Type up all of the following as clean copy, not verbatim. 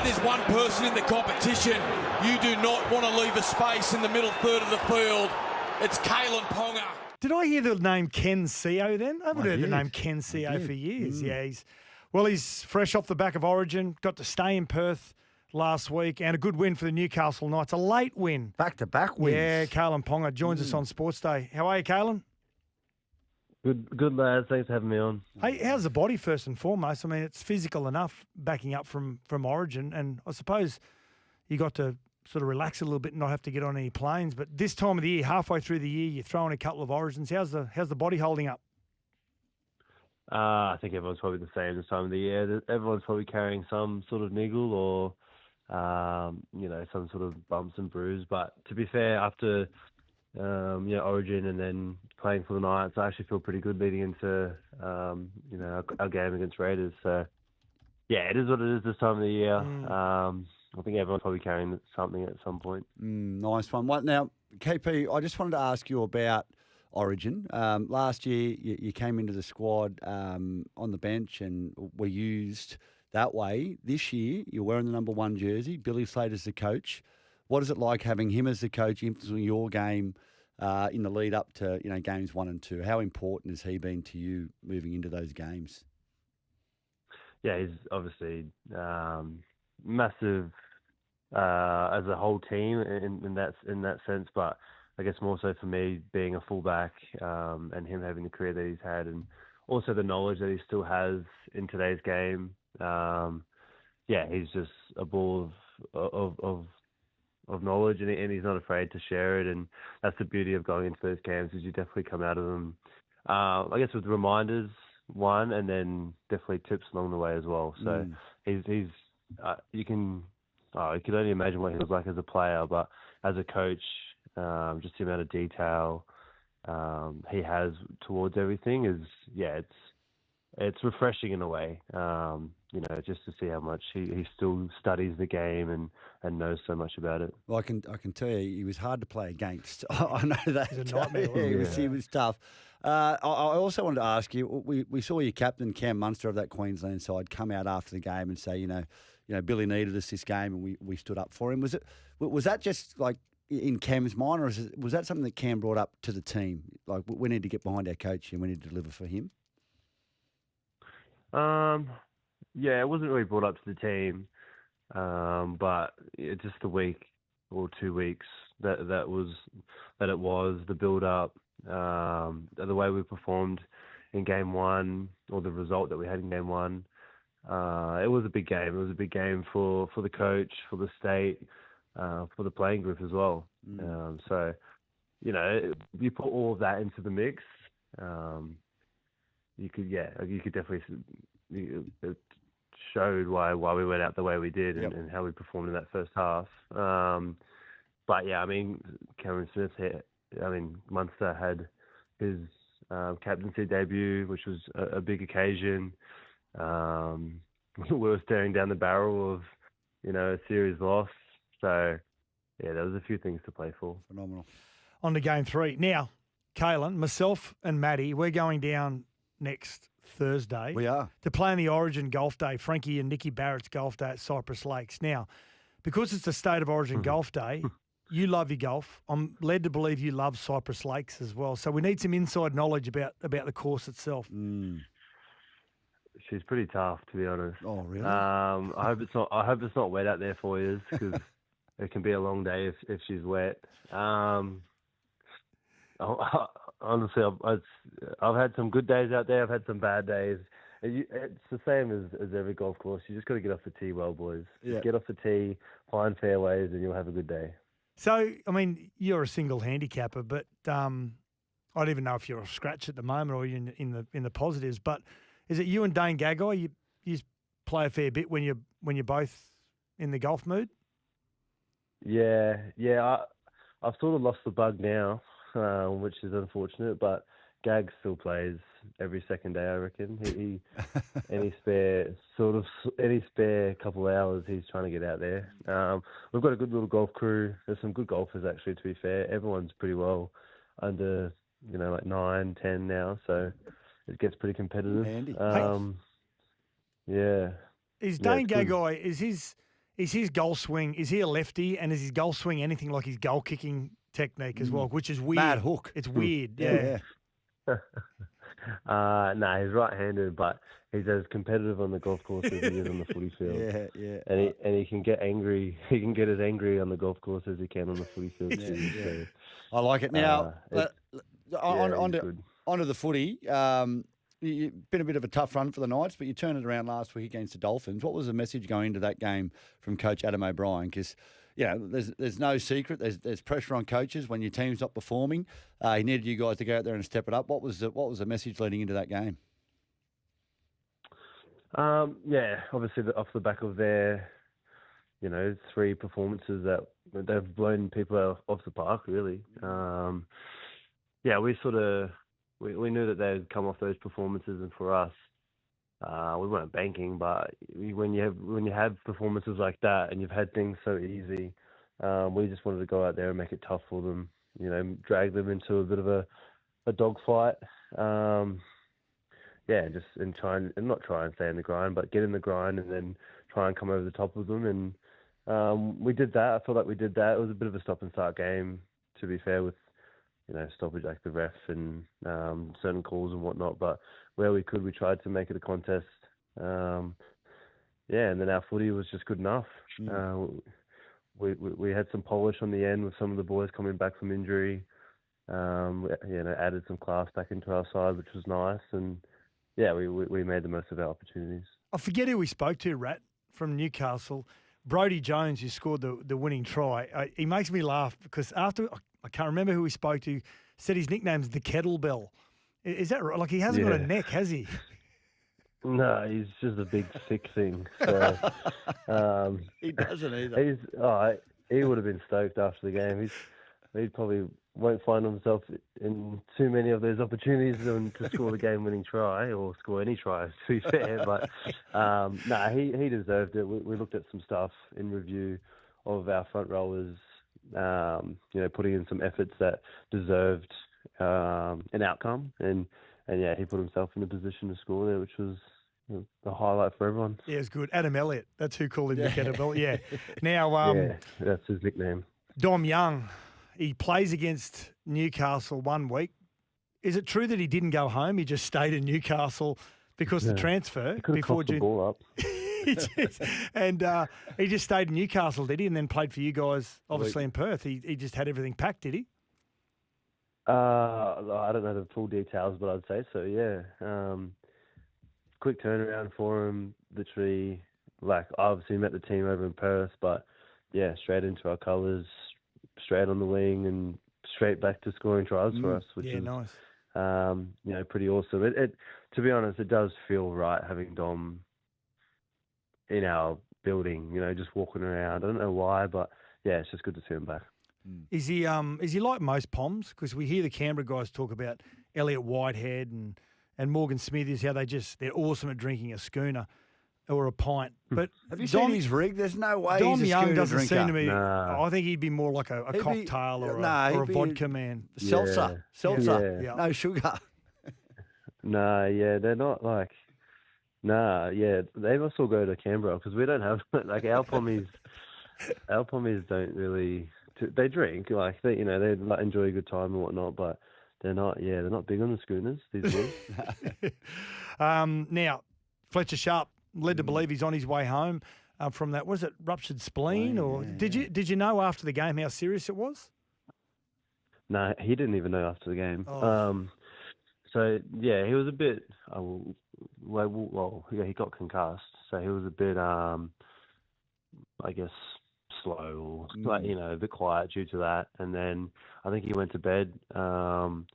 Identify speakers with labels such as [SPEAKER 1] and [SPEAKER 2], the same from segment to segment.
[SPEAKER 1] if there's one person in the competition you do not want to leave a space in the middle third of the field, it's Kalyn Ponga.
[SPEAKER 2] Did I hear the name Ken Seo then? I haven't heard the name Ken Seo for years. Yeah, he's fresh off the back of Origin, got to stay in Perth last week, and a good win for the Newcastle Knights. A late win.
[SPEAKER 3] Back-to-back wins.
[SPEAKER 2] Yeah, Kalyn Ponga joins us on Sportsday. How are you, Kalyn?
[SPEAKER 4] Good lads. Thanks for having me on.
[SPEAKER 2] Hey, how's the body first and foremost? I mean, it's physical enough backing up from Origin, and I suppose you got to sort of relax a little bit and not have to get on any planes. But this time of the year, halfway through the year, you're throwing a couple of Origins. How's the body holding up?
[SPEAKER 4] I think everyone's probably the same this time of the year. Everyone's probably carrying some sort of niggle or, some sort of bumps and bruise. But to be fair, after Origin and then playing for the Knights, I actually feel pretty good leading into our game against Raiders. So yeah, it is what it is this time of the year. I think everyone's probably carrying something at some point.
[SPEAKER 3] Nice one. Now, KP, I just wanted to ask you about Origin. Last year, you came into the squad on the bench and were used that way. This year, you're wearing the number 1 jersey. Billy Slater's the coach. What is it like having him as the coach influencing your game in the lead up to games 1 and 2? How important has he been to you moving into those games?
[SPEAKER 4] Yeah, he's obviously massive as a whole team in that sense, but I guess more so for me being a fullback and him having the career that he's had, and also the knowledge that he still has in today's game. He's just a ball of knowledge, and he's not afraid to share it, and that's the beauty of going into those camps is you definitely come out of them, I guess, with reminders, one, and then definitely tips along the way as well. So you can only imagine what he was like as a player, but as a coach, just the amount of detail he has towards everything is, it's refreshing in a way, just to see how much he still studies the game and knows so much about it.
[SPEAKER 3] Well, I can tell you, he was hard to play against. I know that.
[SPEAKER 2] He's a nightmare.
[SPEAKER 3] He was tough. I also wanted to ask you, we saw your captain, Cam Munster of that Queensland side, come out after the game and say, Billy needed us this game and we stood up for him. Was that just like in Cam's mind, or was that something that Cam brought up to the team? Like, we need to get behind our coach and we need to deliver for him?
[SPEAKER 4] It wasn't really brought up to the team, but just a week or 2 weeks that it was the build up, the way we performed in game 1 or the result that we had in game 1. It was a big game. It was a big game for the coach, for the state, for the playing group as well. So you put all of that into the mix. You could definitely. It showed why we went out the way we did and how we performed in that first half. Cameron Munster had his captaincy debut, which was a big occasion. We were staring down the barrel of, a series loss. So, there was a few things to play for.
[SPEAKER 3] Phenomenal.
[SPEAKER 2] On to game 3. Now, Kalyn, myself and Maddie, we're going down next Thursday.
[SPEAKER 3] We are.
[SPEAKER 2] To play in the Origin Golf Day, Frankie and Nicky Barrett's Golf Day at Cypress Lakes. Now, because it's the State of Origin Golf Day, you love your golf. I'm led to believe you love Cypress Lakes as well. So we need some inside knowledge about the course itself.
[SPEAKER 4] She's pretty tough, to be honest.
[SPEAKER 3] Oh, really?
[SPEAKER 4] I hope it's not wet out there for you, because it can be a long day if she's wet. Honestly, I've had some good days out there. I've had some bad days. It's the same as every golf course. You just got to get off the tee well, boys. Just get off the tee, find fairways, and you'll have a good day.
[SPEAKER 2] So, I mean, you're a single handicapper, but I don't even know if you're a scratch at the moment or you're in the positives. But is it you and Dane Gagai? You play a fair bit when you're both in the golf mood? Yeah.
[SPEAKER 4] I've sort of lost the bug now, which is unfortunate, but Gag still plays every second day, I reckon. He any spare couple of hours, he's trying to get out there. We've got a good little golf crew. There's some good golfers, actually, to be fair. Everyone's pretty well under, like 9, 10 now, so it gets pretty competitive.
[SPEAKER 3] Handy.
[SPEAKER 4] Yeah.
[SPEAKER 2] Is Dane Gagai, is is his goal swing, is he a lefty, and is his goal swing anything like his goal kicking technique as well, which is weird.
[SPEAKER 3] Mad hook.
[SPEAKER 2] It's weird, yeah.
[SPEAKER 4] No, he's right-handed, but he's as competitive on the golf course as he is on the footy field.
[SPEAKER 3] Yeah.
[SPEAKER 4] And he can get angry. He can get as angry on the golf course as he can on the footy field too.
[SPEAKER 3] Yeah.
[SPEAKER 4] So,
[SPEAKER 3] I like it. Now, onto
[SPEAKER 4] good.
[SPEAKER 3] the footy. You've been a bit of a tough run for the Knights, but you turned it around last week against the Dolphins. What was the message going into that game from Coach Adam O'Brien? Because, there's no secret. There's pressure on coaches when your team's not performing. He needed you guys to go out there and step it up. What was the message leading into that game?
[SPEAKER 4] Obviously off the back of their, 3 performances that they've blown people off the park, really. We knew that they'd come off those performances, and for us, we weren't banking. But when you have performances like that, and you've had things so easy, we just wanted to go out there and make it tough for them. Drag them into a bit of a dogfight. And not try and stay in the grind, but get in the grind and then try and come over the top of them. And we did that. I feel like we did that. It was a bit of a stop and start game, to be fair, with stoppage like the ref and certain calls and whatnot. But where we could, we tried to make it a contest. And then our footy was just good enough. We had some polish on the end with some of the boys coming back from injury. Added some class back into our side, which was nice. And we made the most of our opportunities.
[SPEAKER 2] I forget who we spoke to, Rat, from Newcastle. Brodie Jones, who scored the winning try. He makes me laugh because after, I can't remember who we spoke to, said his nickname's the Kettlebell. Is that right? Like, he hasn't got a neck, has he?
[SPEAKER 4] No, he's just a big thick thing. So,
[SPEAKER 3] he doesn't either.
[SPEAKER 4] He would have been stoked after the game. He probably won't find himself in too many of those opportunities to score the game-winning try or score any tries, to be fair. But he deserved it. We looked at some stuff in review of our front rowers, putting in some efforts that deserved an outcome, and he put himself in a position to score there, which was the highlight for everyone.
[SPEAKER 2] Yeah, it's good. Adam Elliott, that's who called him the Kettlebell. Yeah. Now,
[SPEAKER 4] that's his nickname.
[SPEAKER 2] Dom Young, he plays against Newcastle one week. Is it true that he didn't go home? He just stayed in Newcastle because the transfer before June.
[SPEAKER 4] The ball up.
[SPEAKER 2] He just stayed in Newcastle, did he? And then played for you guys, obviously in Perth. He just had everything packed, did he?
[SPEAKER 4] I don't know the full details, but I'd say so. Yeah. Quick turnaround for him. Literally, obviously met the team over in Perth, but straight into our colours, straight on the wing, and straight back to scoring tries for us, which is
[SPEAKER 2] nice.
[SPEAKER 4] Pretty awesome. It to be honest, it does feel right having Dom in our building. Just walking around. I don't know why, but it's just good to see him back.
[SPEAKER 2] Is he like most Poms? Because we hear the Canberra guys talk about Elliot Whitehead and Morgan Smithies, how they're awesome at drinking a schooner or a pint. But
[SPEAKER 3] have you seen his rig? There's no way
[SPEAKER 2] Dom
[SPEAKER 3] he's a
[SPEAKER 2] Young
[SPEAKER 3] schooner
[SPEAKER 2] doesn't
[SPEAKER 3] drinker.
[SPEAKER 2] seem to me.
[SPEAKER 4] Nah.
[SPEAKER 2] I think he'd be more like a cocktail or a vodka man.
[SPEAKER 3] Seltzer.
[SPEAKER 2] Yeah.
[SPEAKER 3] No sugar.
[SPEAKER 4] They're not like. They must all go to Canberra because we don't have our pommies. Our pommies don't really. They drink they enjoy a good time and whatnot, but they're not big on the schooners these days.
[SPEAKER 2] Now, Fletcher Sharpe led to believe he's on his way home from that. Was it ruptured spleen Did you know after the game how serious it was?
[SPEAKER 4] No, he didn't even know after the game. He was a bit. He got concussed, so he was a bit. I guess slow or a bit quiet due to that, and then I think he went to bed. And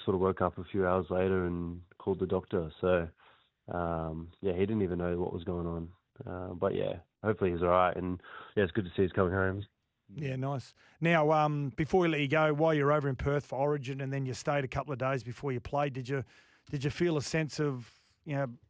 [SPEAKER 4] sort of woke up a few hours later and called the doctor. So he didn't even know what was going on. But hopefully he's all right, and it's good to see he's coming home.
[SPEAKER 2] Yeah, nice. Now, before we let you go, while you're over in Perth for Origin, and then you stayed a couple of days before you played, did you feel a sense of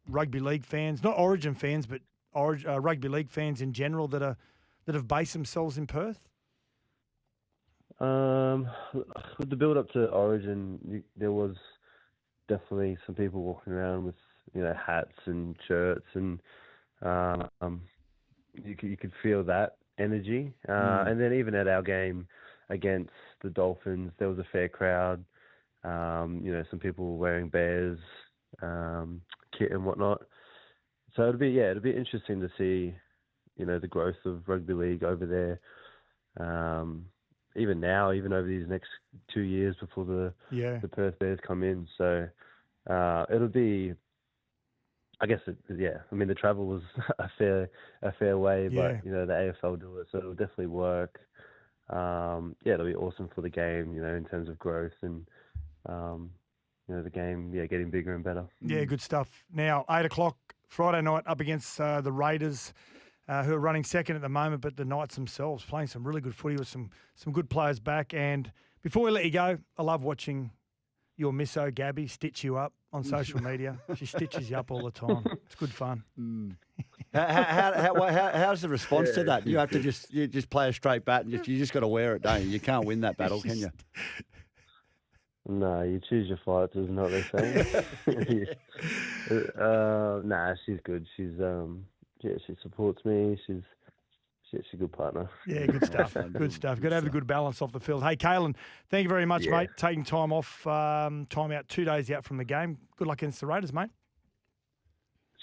[SPEAKER 2] rugby league fans, not Origin fans, but rugby league fans in general that have based themselves in Perth?
[SPEAKER 4] With the build up to Origin, there was definitely some people walking around with hats and shirts, and you could feel that energy. And then even at our game against the Dolphins, there was a fair crowd. Some people were wearing Bears kit and whatnot. So it'll be interesting to see, the growth of rugby league over there. Even now, even over these next 2 years before the Perth Bears come in. So it'll be, I guess, I mean, the travel was a fair way, but the AFL do it, so it'll definitely work. It'll be awesome for the game, in terms of growth and the game, getting bigger and better.
[SPEAKER 2] Yeah, good stuff. Now, 8 o'clock Friday night up against the Raiders, who are running second at the moment, but the Knights themselves playing some really good footy with some good players back. And before we let you go, I love watching your misso, Gabby, stitch you up on social media. She stitches you up all the time. It's good fun.
[SPEAKER 3] How's the response to that? You have to just play a straight bat and you just got to wear it, don't you? You can't win that battle, can you?
[SPEAKER 4] No, you choose your fights, isn't what they say. She's good. She's she supports me. She's a good partner.
[SPEAKER 2] Yeah, good stuff. Good stuff. Got to have a good balance off the field. Hey, Kalyn, thank you very much, mate. Taking time off, time out 2 days out from the game. Good luck against the Raiders, mate.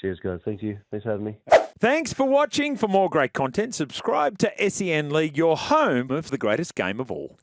[SPEAKER 4] Cheers, guys. Thank you. Thanks for having me.
[SPEAKER 5] Thanks for watching. For more great content, subscribe to SEN League, your home of the greatest game of all.